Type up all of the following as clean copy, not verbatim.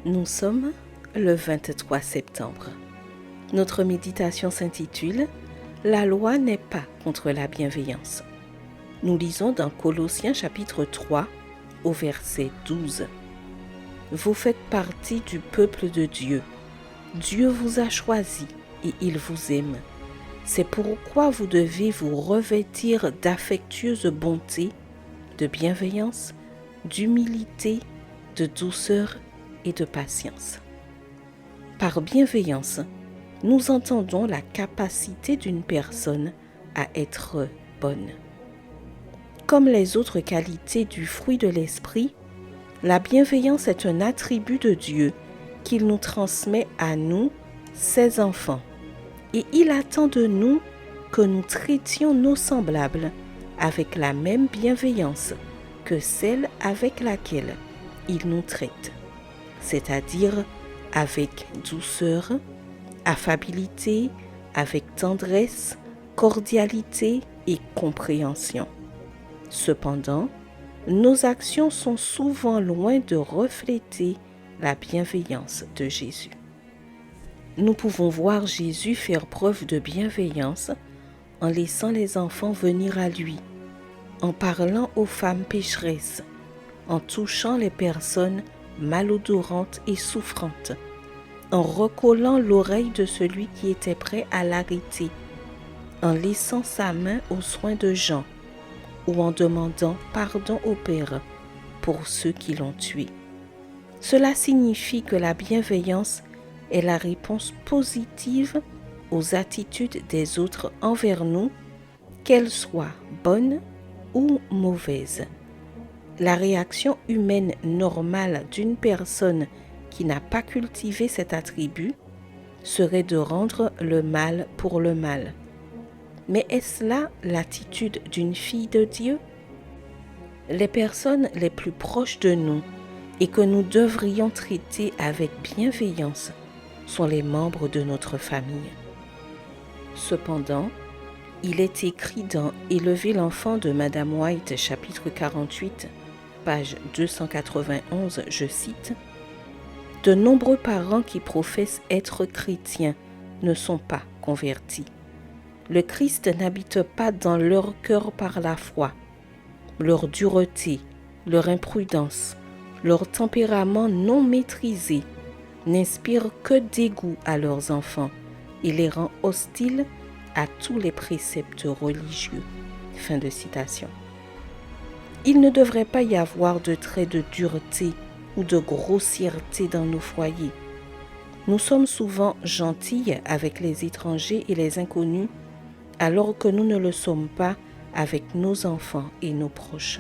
Nous sommes le 23 septembre. Notre méditation s'intitule « La loi n'est pas contre la bienveillance ». Nous lisons dans Colossiens chapitre 3 au verset 12. Vous faites partie du peuple de Dieu. Dieu vous a choisi et il vous aime. C'est pourquoi vous devez vous revêtir d'affectueuse bonté, de bienveillance, d'humilité, de douceur et de patience. Par bienveillance, nous entendons la capacité d'une personne à être bonne. Comme les autres qualités du fruit de l'esprit, la bienveillance est un attribut de Dieu qu'il nous transmet à nous, ses enfants, et il attend de nous que nous traitions nos semblables avec la même bienveillance que celle avec laquelle il nous traite, c'est-à-dire avec douceur, affabilité, avec tendresse, cordialité et compréhension. Cependant, nos actions sont souvent loin de refléter la bienveillance de Jésus. Nous pouvons voir Jésus faire preuve de bienveillance en laissant les enfants venir à lui, en parlant aux femmes pécheresses, en touchant les personnes malodorantes et souffrantes, en recollant l'oreille de celui qui était prêt à l'arrêter, en laissant sa main aux soins de Jean ou en demandant pardon au Père pour ceux qui l'ont tué. Cela signifie que la bienveillance est la réponse positive aux attitudes des autres envers nous, qu'elles soient bonnes ou mauvaises. La réaction humaine normale d'une personne qui n'a pas cultivé cet attribut serait de rendre le mal pour le mal. Mais est-ce là l'attitude d'une fille de Dieu? Les personnes les plus proches de nous et que nous devrions traiter avec bienveillance sont les membres de notre famille. Cependant, il est écrit dans « Élever l'enfant » de Madame White, chapitre 48, page 291, je cite, « De nombreux parents qui professent être chrétiens ne sont pas convertis. Le Christ n'habite pas dans leur cœur par la foi. Leur dureté, leur imprudence, leur tempérament non maîtrisé n'inspirent que dégoût à leurs enfants et les rend hostiles à tous les préceptes religieux. » Fin de citation. Il ne devrait pas y avoir de traits de dureté ou de grossièreté dans nos foyers. Nous sommes souvent gentilles avec les étrangers et les inconnus, alors que nous ne le sommes pas avec nos enfants et nos proches.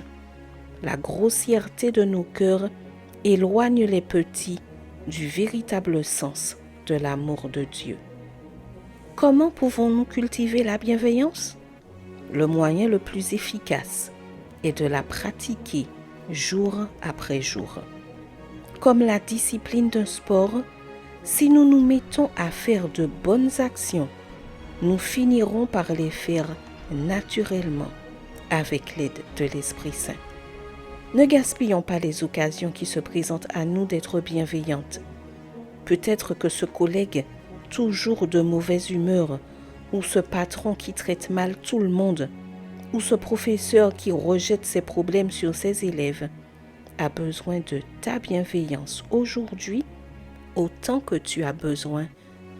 La grossièreté de nos cœurs éloigne les petits du véritable sens de l'amour de Dieu. Comment pouvons-nous cultiver la bienveillance? Le moyen le plus efficace est de la pratiquer jour après jour. Comme la discipline d'un sport, si nous nous mettons à faire de bonnes actions, nous finirons par les faire naturellement avec l'aide de l'Esprit Saint. Ne gaspillons pas les occasions qui se présentent à nous d'être bienveillantes. Peut-être que ce collègue toujours de mauvaise humeur, ou ce patron qui traite mal tout le monde, ou ce professeur qui rejette ses problèmes sur ses élèves, a besoin de ta bienveillance aujourd'hui, autant que tu as besoin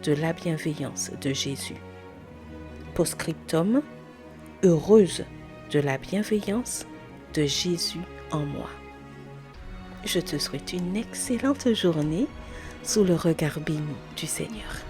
de la bienveillance de Jésus. Post-scriptum, heureuse de la bienveillance de Jésus en moi. Je te souhaite une excellente journée sous le regard béni du Seigneur.